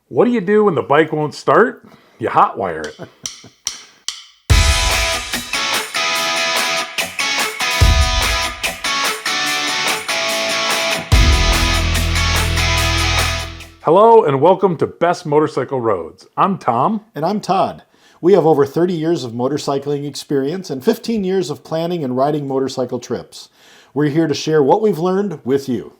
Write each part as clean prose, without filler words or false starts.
What do you do when the bike won't start? You hotwire it. Hello and welcome to Best Motorcycle Roads. I'm Tom. And I'm Todd. We have over 30 years of motorcycling experience and 15 years of planning and riding motorcycle trips. We're here to share what we've learned with you.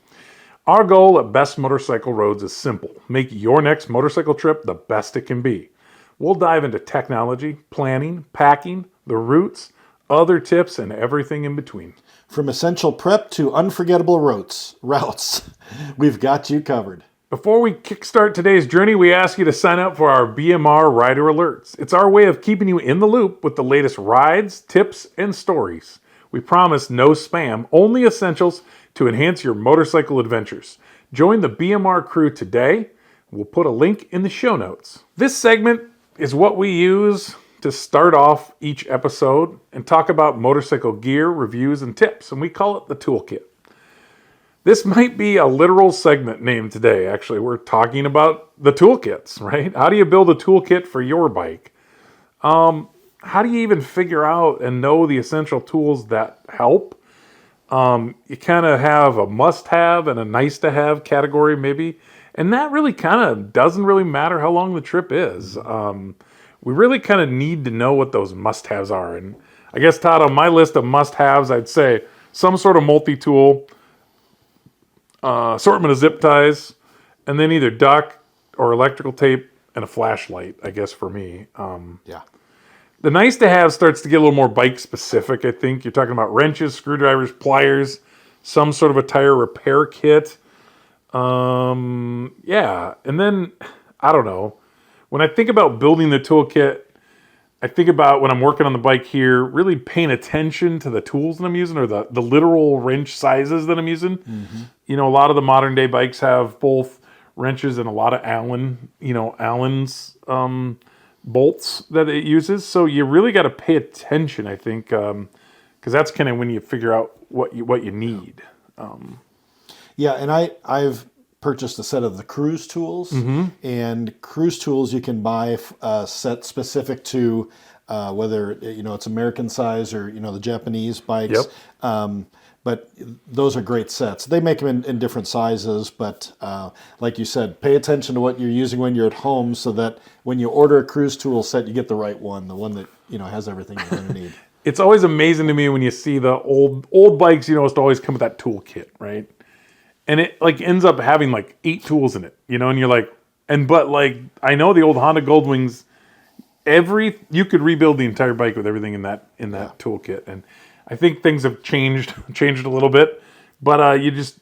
Our goal at Best Motorcycle Roads is simple. Make your next motorcycle trip the best it can be. We'll dive into technology, planning, packing, the routes, other tips, and everything in between. From essential prep to unforgettable routes, we've got you covered. Before we kickstart today's journey, we ask you to sign up for our BMR Rider Alerts. It's our way of keeping you in the loop with the latest rides, tips, and stories. We promise no spam, only essentials to enhance your motorcycle adventures. Join the BMR crew today. We'll put a link in the show notes. This segment is what we use to start off each episode and talk about motorcycle gear, reviews, and tips, and we call it the toolkit. This might be a literal segment name today, actually. We're talking about the toolkits, right? How do you build a toolkit for your bike? How do you even figure out and know the essential tools that help? You kind of have a must-have and a nice-to-have category, maybe. And that really kind of doesn't really matter how long the trip is. We really kind of need to know what those must-haves are. And I guess, Todd, on my list of must-haves, I'd say some sort of multi-tool, assortment of zip ties, and then either duck or electrical tape and a flashlight, I guess, for me. Yeah. The nice to have starts to get a little more bike specific, I think. You're talking about wrenches, screwdrivers, pliers, some sort of a tire repair kit. Yeah. And then, I don't know. When I think about building the toolkit, I think about when I'm working on the bike here, really paying attention to the tools that I'm using or the literal wrench sizes that I'm using. Mm-hmm. You know, a lot of the modern day bikes have both wrenches and a lot of Allen's bolts that it uses. So you really got to pay attention, I think, because that's kind of when you figure out what you need. Yeah, and I've purchased a set of the cruise tools, and cruise tools you can buy a set specific to whether it's American size or the Japanese bikes. Yep. But those are great sets. They make them in different sizes, but like you said, pay attention to what you're using when you're at home so that when you order a cruise tool set, you get the right one, the one that has everything you're going to need. It's always amazing to me when you see the old bikes, it's always come with that toolkit, right? And it ends up having 8 tools in it, and you're like, but I know the old Honda Goldwings, you could rebuild the entire bike with everything in that toolkit. And I think things have changed a little bit, but you just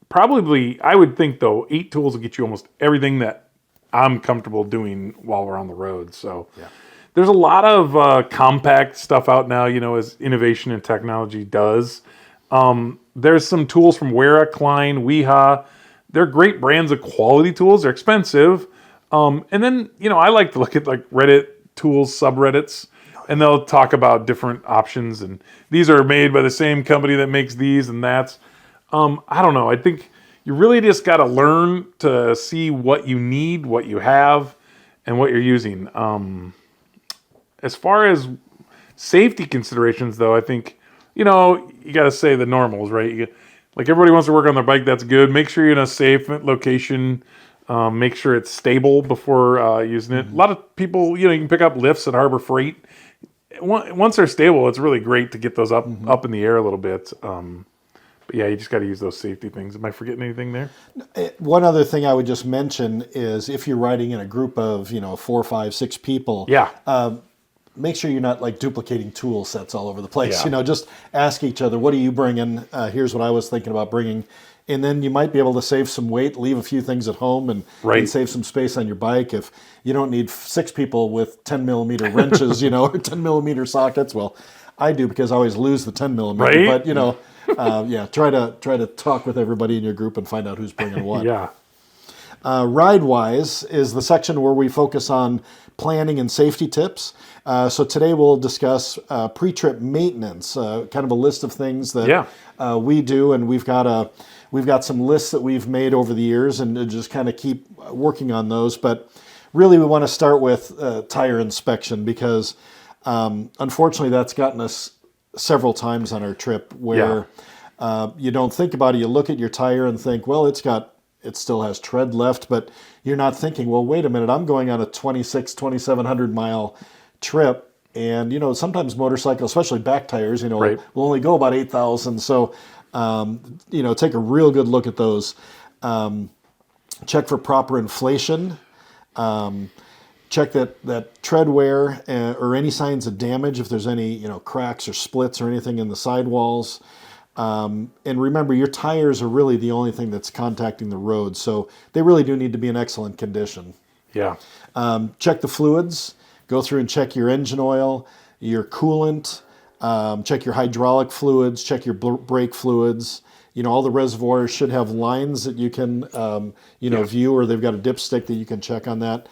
probably, I would think though, 8 tools will get you almost everything that I'm comfortable doing while we're on the road. So there's a lot of compact stuff out now, as innovation and technology does. There's some tools from Weha, Klein, Weha. They're great brands of quality tools. They're expensive. And then, I like to look at Reddit tools, subreddits, and they'll talk about different options. And these are made by the same company that makes these and that. I don't know. I think you really just got to learn to see what you need, what you have, and what you're using. As far as safety considerations, though, I think, you got to say the normals, right? Everybody wants to work on their bike. That's good. Make sure you're in a safe location. Make sure it's stable before using it. A lot of people, you can pick up lifts at Harbor Freight. Once they're stable, it's really great to get those up in the air a little bit. But yeah, you just got to use those safety things. Am I forgetting anything there? One other thing I would just mention is if you're riding in a group of 4, 5, 6 people. Yeah. Make sure you're not duplicating tool sets all over the place. Yeah. Just ask each other, what are you bringing? Here's what I was thinking about bringing. And then you might be able to save some weight, leave a few things at home, and save some space on your bike. If you don't need 6 people with 10 millimeter wrenches, or 10 millimeter sockets. Well, I do because I always lose the 10 millimeter. Right? But try to talk with everybody in your group and find out who's bringing what. Yeah. Ride-wise is the section where we focus on planning and safety tips. So today we'll discuss pre-trip maintenance, kind of a list of things that we do, and we've got we've got some lists that we've made over the years, and just kind of keep working on those. But really, we want to start with tire inspection because unfortunately, that's gotten us several times on our trip where you don't think about it. You look at your tire and think, well, it still has tread left, but you're not thinking, well, wait a minute, I'm going on a 2,700 mile trip. And, sometimes motorcycles, especially back tires, will only go about 8,000. So, take a real good look at those. Check for proper inflation. Check that tread wear or any signs of damage, if there's any, cracks or splits or anything in the sidewalls. And remember, your tires are really the only thing that's contacting the road. So they really do need to be in excellent condition. Yeah. Check the fluids. Go through and check your engine oil, your coolant, check your hydraulic fluids, check your brake fluids. All the reservoirs should have lines that you can, view, or they've got a dipstick that you can check on that.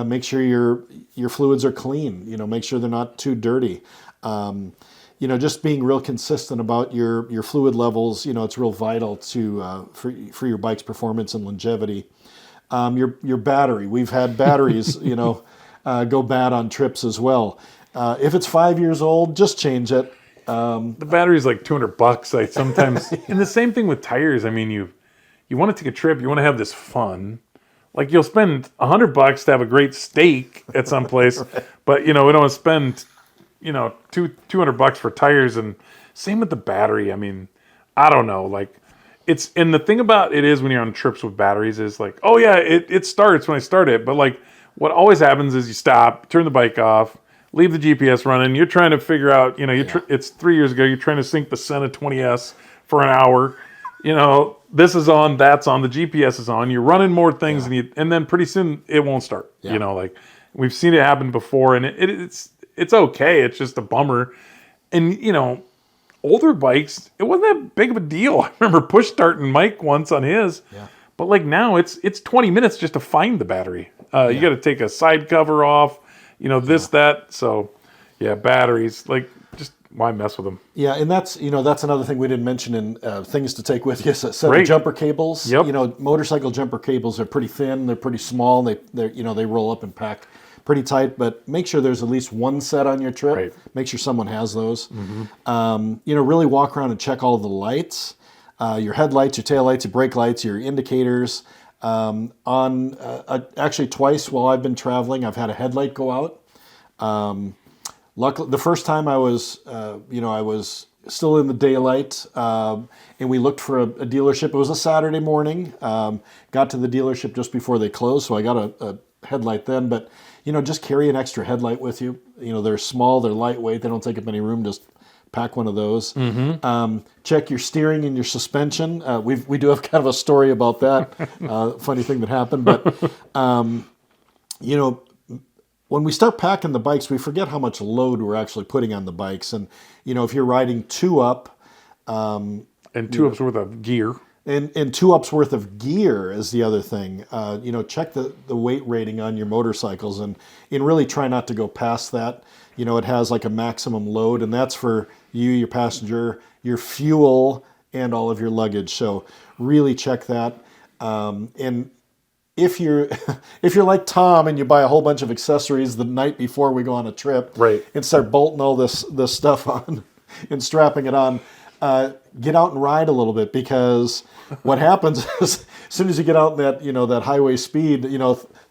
Make sure your fluids are clean. Make sure they're not too dirty. Just being real consistent about your fluid levels. It's real vital to for your bike's performance and longevity. Your battery. We've had batteries, go bad on trips as well. If it's 5 years old, just change it. The battery's like $200. Like sometimes, and the same thing with tires. I mean, you want to take a trip, you want to have this fun. Like you'll spend $100 to have a great steak at some place, right. But we don't want to spend $200 for tires. And same with the battery. I mean, I don't know. Like and the thing about it is when you're on trips with batteries is like, oh yeah, it starts when I start it, but like what always happens is you stop, turn the bike off, leave the GPS running. You're trying to figure out, it's 3 years ago. You're trying to sync the Senna 20S for an hour. This is on, that's on, the GPS is on. You're running more things, and then pretty soon it won't start. Yeah. Like we've seen it happen before, and it's okay. It's just a bummer. And older bikes, it wasn't that big of a deal. I remember push starting Mike once on his, but like now it's 20 minutes just to find the battery. You got to take a side cover off. That. So, batteries, like, just why mess with them? Yeah, and that's another thing we didn't mention in things to take with you. So, set of jumper cables. Yep. Motorcycle jumper cables are pretty thin. They're pretty small. They roll up and pack pretty tight. But make sure there's at least one set on your trip. Right. Make sure someone has those. Mm-hmm. Really walk around and check all of the lights, your headlights, your taillights, your brake lights, your indicators. Actually twice while I've been traveling, I've had a headlight go out. Luckily, the first time I was still in the daylight, and we looked for a dealership. It was a Saturday morning. Got to the dealership just before they closed, so I got a headlight then. But just carry an extra headlight with you. They're small, they're lightweight, they don't take up any room. Just pack one of those. Mm-hmm. Check your steering and your suspension. We do have kind of a story about that. Funny thing that happened, but when we start packing the bikes, we forget how much load we're actually putting on the bikes. And if you're riding 2-up, and 2-up's worth of gear, and 2-up's worth of gear is the other thing. Check the weight rating on your motorcycles and really try not to go past that. It has like a maximum load, and that's for you, your passenger, your fuel, and all of your luggage. So really check that. And if you're like Tom and you buy a whole bunch of accessories the night before we go on a trip, right, and start bolting all this stuff on and strapping it on, get out and ride a little bit, because what happens is as soon as you get out in that highway speed,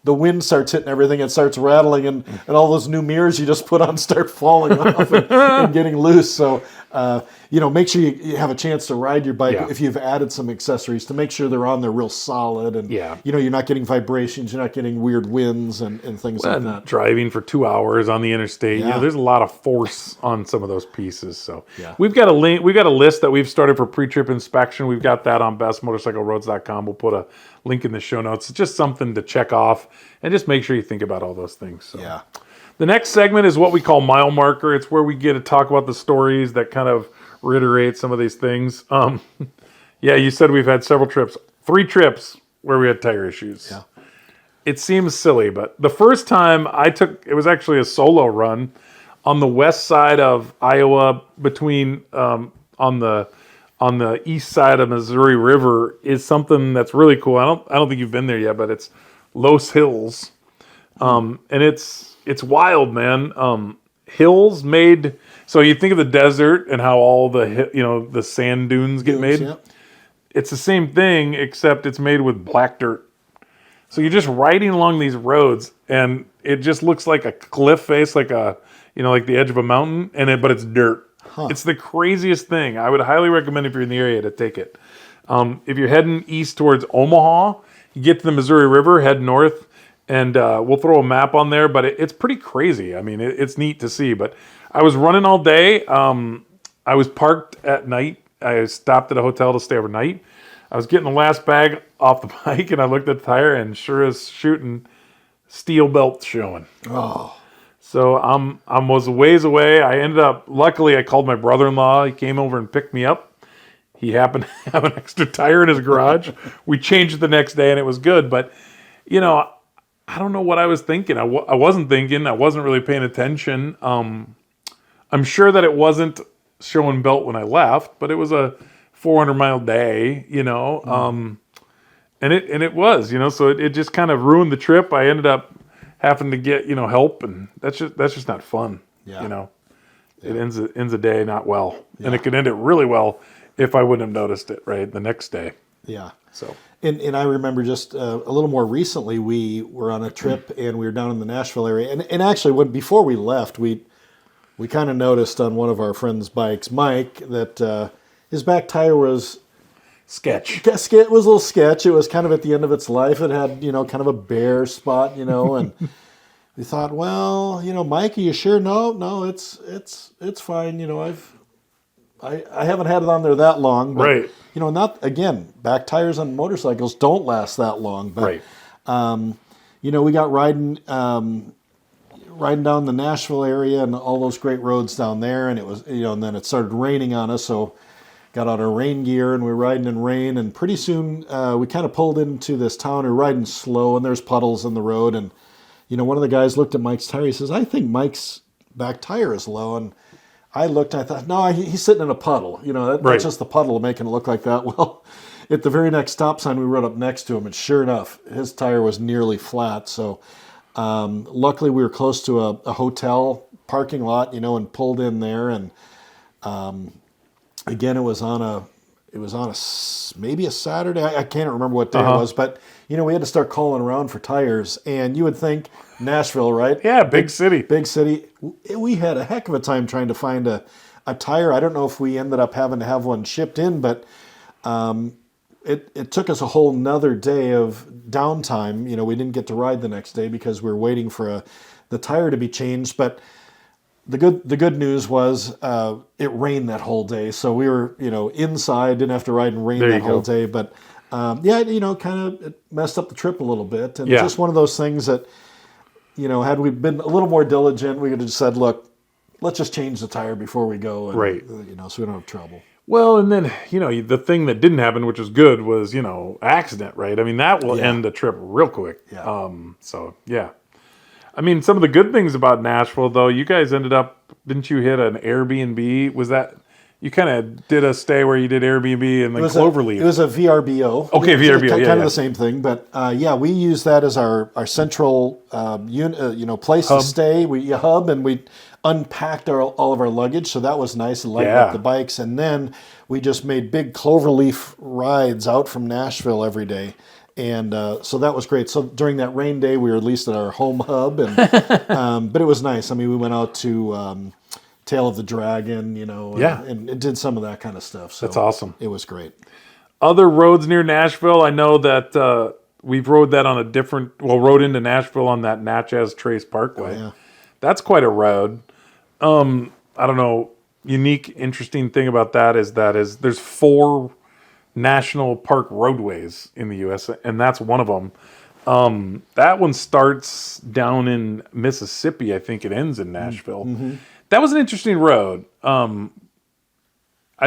the wind starts hitting everything, it starts rattling, and all those new mirrors you just put on start falling off and getting loose. So, make sure you have a chance to ride your bike if you've added some accessories, to make sure they're on there real solid, and you're not getting vibrations, you're not getting weird winds and things like that. Driving for 2 hours on the interstate, there's a lot of force on some of those pieces. So we've got a list that we've started for pre-trip inspection. We've got that on bestmotorcycleroads.com. We'll put a link in the show notes. It's just something to check off and just make sure you think about all those things. So. The next segment is what we call Mile Marker. It's where we get to talk about the stories that kind of reiterate some of these things. You said we've had several trips, 3 trips where we had tire issues. Yeah. It seems silly, but the first time it was actually a solo run on the west side of Iowa, between on the on the east side of Missouri River is something that's really cool. I don't think you've been there yet, but it's Los Hills. And it's wild, man. Hills made, so you think of the desert and how all the sand dunes get made. Yeah. It's the same thing, except it's made with black dirt. So you're just riding along these roads, and it just looks like a cliff face, like like the edge of a mountain, but it's dirt. Huh. It's the craziest thing. I would highly recommend if you're in the area to take it. If you're heading east towards Omaha, you get to the Missouri River, head north, and we'll throw a map on there. But it's pretty crazy. I mean, it's neat to see. But I was running all day. I was parked at night. I stopped at a hotel to stay overnight. I was getting the last bag off the bike, and I looked at the tire, and sure as shooting, steel belt showing. Oh. So I was a ways away. I ended up, luckily, I called my brother-in-law. He came over and picked me up. He happened to have an extra tire in his garage. We changed it the next day, and it was good. But, I don't know what I was thinking. I wasn't thinking. I wasn't really paying attention. I'm sure that it wasn't showing belt when I left, but it was a 400-mile day, and it was, so it just kind of ruined the trip. I ended up having to get, help, and that's just not fun. Yeah. It ends a day not well, and Yeah. it could end it really well if I wouldn't have noticed it right the next day. Yeah. So, and I remember just a little more recently, we were on a trip and we were down in the Nashville area, and actually before we left, we kind of noticed on one of our friends' bikes, Mike, that his back tire was sketch. It was a little sketch. It was kind of at the end of its life. It had, kind of a bare spot, and we thought, well, Mike, are you sure? No, it's fine. I haven't had it on there that long, but, Right. Not, again, back tires on motorcycles don't last that long, but, Right. we got riding down the Nashville area and all those great roads down there, and it was, and then it started raining on us, so got out our rain gear and we were riding in rain, and pretty soon we kind of pulled into this town. We were riding slow, and there's puddles in the road, and one of the guys looked at Mike's tire. He says, "I think Mike's back tire is low," and I looked and I thought, no, he's sitting in a puddle. Right. That's just the puddle making it look like that. Well, at the very next stop sign, we rode up next to him, and sure enough, his tire was nearly flat. So luckily we were close to a hotel parking lot, and pulled in there, and again, it was on maybe a Saturday. I can't remember what day it was, but we had to start calling around for tires, and you would think Nashville, right? Yeah, big city. Big city. We had a heck of a time trying to find a tire. I don't know if we ended up having to have one shipped in, but it took us a whole nother day of downtime. We didn't get to ride the next day because we were waiting for the tire to be changed, but the good news was it rained that whole day, so we were inside, didn't have to ride in rain that whole day. But kind of it messed up the trip a little bit, and just one of those things that had we been a little more diligent, we could have just said, look, let's just change the tire before we go, and, Right. So we don't have trouble. Well, and then, the thing that didn't happen, which was good, was, accident, right? I mean, that will end the trip real quick. Yeah. So, yeah. I mean, some of the good things about Nashville, though, you guys didn't you hit an Airbnb? Was that, you kind of did a stay where you did Airbnb and then Cloverleaf? It was a VRBO. Okay, VRBO, kind yeah. of the same thing, but we use that as our central place to stay. We hub, and we unpacked all of our luggage, so that was nice and lightened up the bikes. And then we just made big Cloverleaf rides out from Nashville every day. And so that was great. So during that rain day, we were at least at our home hub, and but it was nice. I mean, we went out to Tail of the Dragon, and did some of that kind of stuff. So That's awesome. It was great. Other roads near Nashville, I know that we've rode that on rode into Nashville on that Natchez Trace Parkway. Oh, yeah. That's quite a road. I don't know, unique, interesting thing about that is there's 4 national park roadways in the U.S., and that's one of them. That one starts down in Mississippi. I think it ends in Nashville. Mm-hmm. That was an interesting road. I'd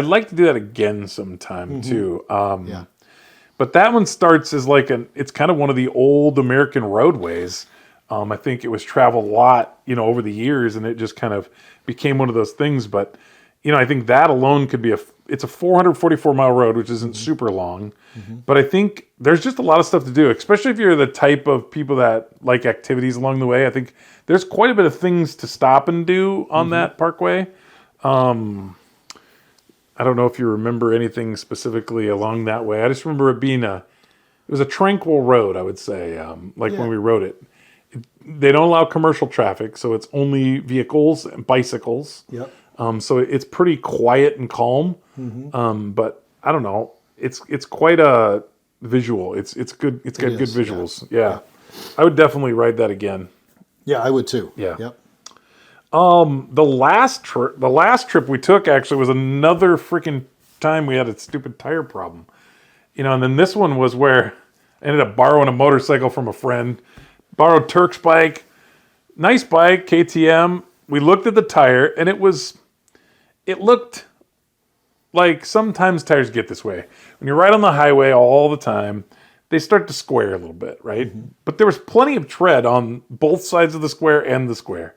like to do that again sometime too. But that one starts as it's kind of one of the old American roadways. I think it was traveled a lot, over the years, and it just kind of became one of those things. But, I think that alone could be it's a 444 mile road, which isn't super long, but I think there's just a lot of stuff to do, especially if you're the type of people that like activities along the way. I think there's quite a bit of things to stop and do on that parkway. I don't know if you remember anything specifically along that way. I just remember it being it was a tranquil road, I would say, when we rode it. They don't allow commercial traffic, so it's only vehicles and bicycles. Yep. So it's pretty quiet and calm. But I don't know. It's quite a visual. It's good. It's got good visuals. Yeah. I would definitely ride that again. Yeah, I would too. Yeah. Yep. The last trip we took actually was another freaking time we had a stupid tire problem. And then this one was where I ended up borrowing a motorcycle from a friend. Borrowed Turk's bike. Nice bike, KTM. We looked at the tire, and it looked like sometimes tires get this way. When you're right on the highway all the time, they start to square a little bit, right? But there was plenty of tread on both sides of the square and the square.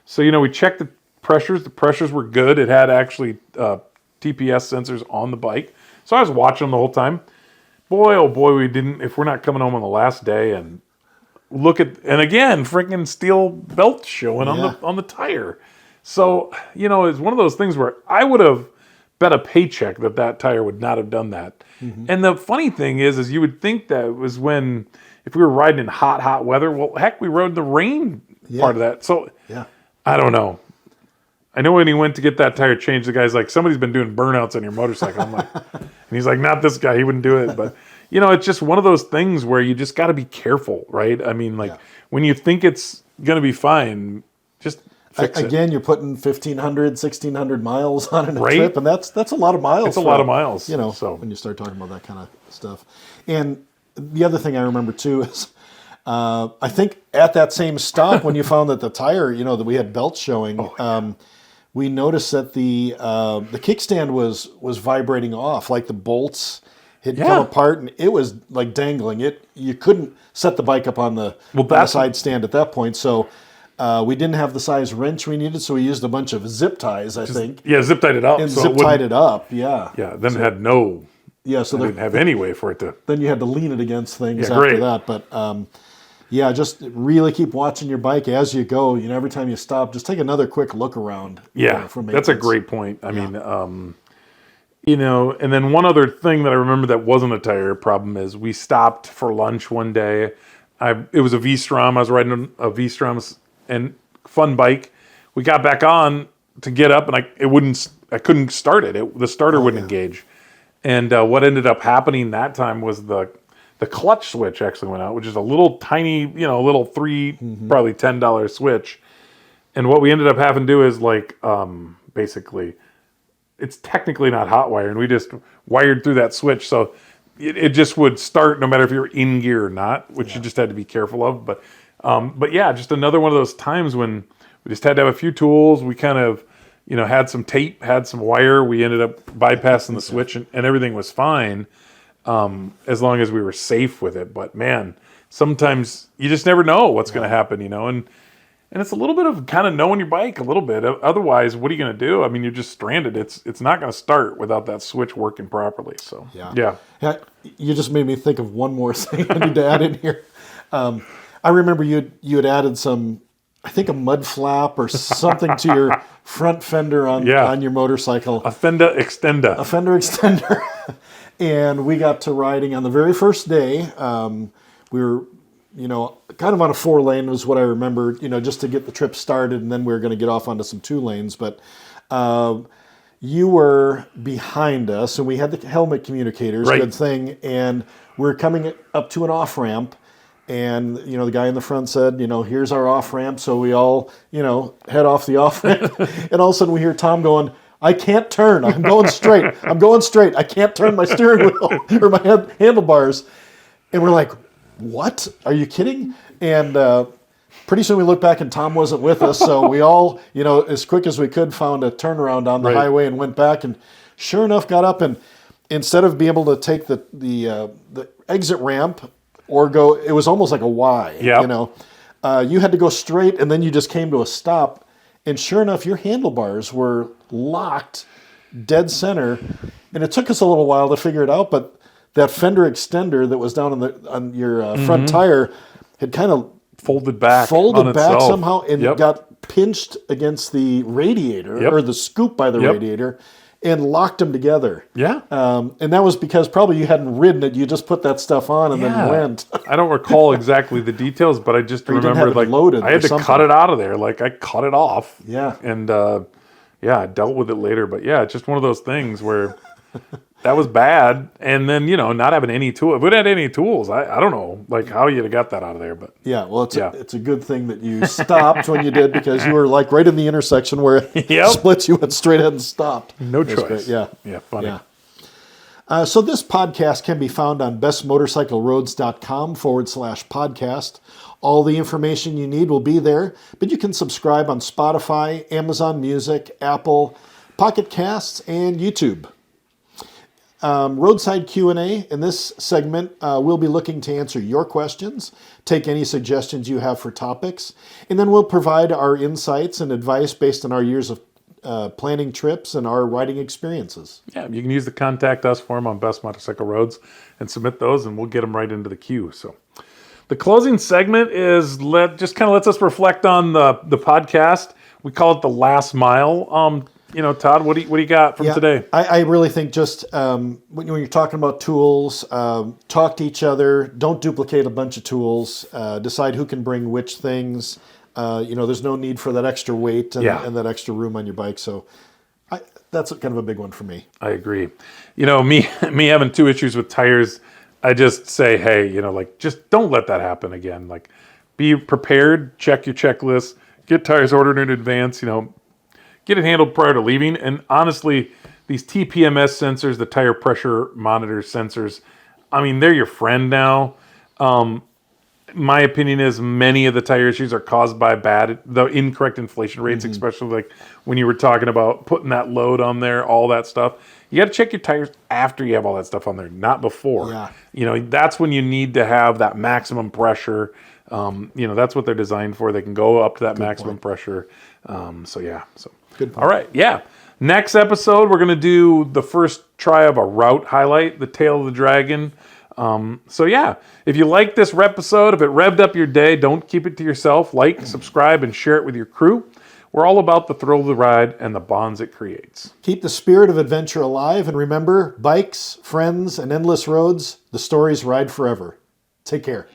So, we checked the pressures. The pressures were good. It had actually TPS sensors on the bike. So I was watching them the whole time. Boy, oh boy, if we're not coming home on the last day and and again, freaking steel belt showing on the tire. So, it's one of those things where I would have bet a paycheck that tire would not have done that. And the funny thing is you would think that it was if we were riding in hot weather, well, heck, we rode the rain part of that. So, I don't know. I know when he went to get that tire changed, the guy's like, somebody's been doing burnouts on your motorcycle. I'm like, and he's like, not this guy. He wouldn't do it. But, it's just one of those things where you just got to be careful, right? I mean, when you think it's going to be fine, just fix it. Again, you're putting 1,500, 1,600 miles on a trip, and that's a lot of miles. It's a lot of miles. When you start talking about that kind of stuff. And the other thing I remember, too, is I think at that same stop when you found that the tire, that we had belts showing, we noticed that the kickstand was vibrating off, like the bolts had come apart, and it was like dangling. You couldn't set the bike up on the side stand at that point. So we didn't have the size wrench we needed, so we used a bunch of zip ties, I think. Yeah, zip tied it up. And zip tied it up, yeah. Yeah, then it had no... Yeah, so didn't have any way for it to... Then you had to lean it against things after that. But just really keep watching your bike as you go. Every time you stop, just take another quick look around. Yeah, that's a great point. I mean, and then one other thing that I remember that wasn't a tire problem is we stopped for lunch one day. It was a V-Strom. I was riding a V-Strom and fun bike. We got back on to get up, and I couldn't start it. The starter wouldn't engage. And what ended up happening that time was the clutch switch actually went out, which is a little tiny, little probably $10 switch. And what we ended up having to do is basically, it's technically not hot wiring. We just wired through that switch, so it just would start no matter if you're in gear or not, which you just had to be careful of. But yeah, just another one of those times when we just had to have a few tools. We kind of, had some tape, had some wire. We ended up bypassing the switch, and everything was fine as long as we were safe with it. But man, sometimes you just never know what's going to happen, and it's a little bit of kind of knowing your bike a little bit. Otherwise, what are you going to do? I mean, you're just stranded. It's not going to start without that switch working properly. So yeah. You just made me think of one more thing I need to add in here. I remember you had added some, I think, a mud flap or something to your front fender on your motorcycle. A fender extender. And we got to riding on the very first day. We were, kind of on a 4-lane was what I remember, just to get the trip started, and then we were going to get off onto some 2 lanes. But you were behind us, and we had the helmet communicators, good thing, and we're coming up to an off-ramp. And, the guy in the front said, here's our off-ramp. So we all, head off the off-ramp. And all of a sudden we hear Tom going, I can't turn. I'm going straight. I can't turn my steering wheel or my handlebars. And we're like, what? Are you kidding? And pretty soon we looked back and Tom wasn't with us. So we all, as quick as we could, found a turnaround on the highway and went back. And sure enough, got up. And instead of being able to take the exit ramp, or go, it was almost like a Y, you had to go straight, and then you just came to a stop, and sure enough, your handlebars were locked dead center, and it took us a little while to figure it out, but that fender extender that was down on your front tire had kind of folded back itself. somehow and got pinched against the radiator or the scoop by the radiator and locked them together. Yeah. And that was because probably you hadn't ridden it. You just put that stuff on and then went. I don't recall exactly the details, but I just remember like I had to cut it out of there. Like I cut it off. Yeah. And I dealt with it later. But yeah, it's just one of those things where that was bad. And then, not having any tool. If we had any tools, I don't know like how you'd have got that out of there. But yeah, well, it's a good thing that you stopped when you did, because you were like right in the intersection where it splits. You went straight ahead and stopped. No choice. Great. Yeah. Yeah, funny. Yeah. So this podcast can be found on bestmotorcycleroads.com/podcast. All the information you need will be there, but you can subscribe on Spotify, Amazon Music, Apple, Pocket Casts, and YouTube. Roadside Q&A. In this segment, we'll be looking to answer your questions, take any suggestions you have for topics, and then we'll provide our insights and advice based on our years of planning trips and our riding experiences. Yeah, you can use the Contact Us form on Best Motorcycle Roads and submit those, and we'll get them right into the queue. So the closing segment is just kind of lets us reflect on the podcast. We call it the last mile. Todd, what do you got from today? I really think just when you're talking about tools, talk to each other. Don't duplicate a bunch of tools. Decide who can bring which things. There's no need for that extra weight and that extra room on your bike. So that's kind of a big one for me. I agree. Me having 2 issues with tires, I just say, hey, just don't let that happen again. Like, be prepared, check your checklist, get tires ordered in advance, get it handled prior to leaving. And honestly, these TPMS sensors, the tire pressure monitor sensors, they're your friend now. My opinion is many of the tire issues are caused by the incorrect inflation rates, especially like when you were talking about putting that load on there, all that stuff. You got to check your tires after you have all that stuff on there, not before. Yeah. That's when you need to have that maximum pressure. That's what they're designed for. They can go up to that maximum pressure. So good point. All right. Yeah. Next episode, we're going to do the first try of a route highlight, the tail of the dragon. If you like this episode, if it revved up your day, don't keep it to yourself. Like, subscribe, and share it with your crew. We're all about the thrill of the ride and the bonds it creates. Keep the spirit of adventure alive, and remember, bikes, friends, and endless roads, the stories ride forever. Take care.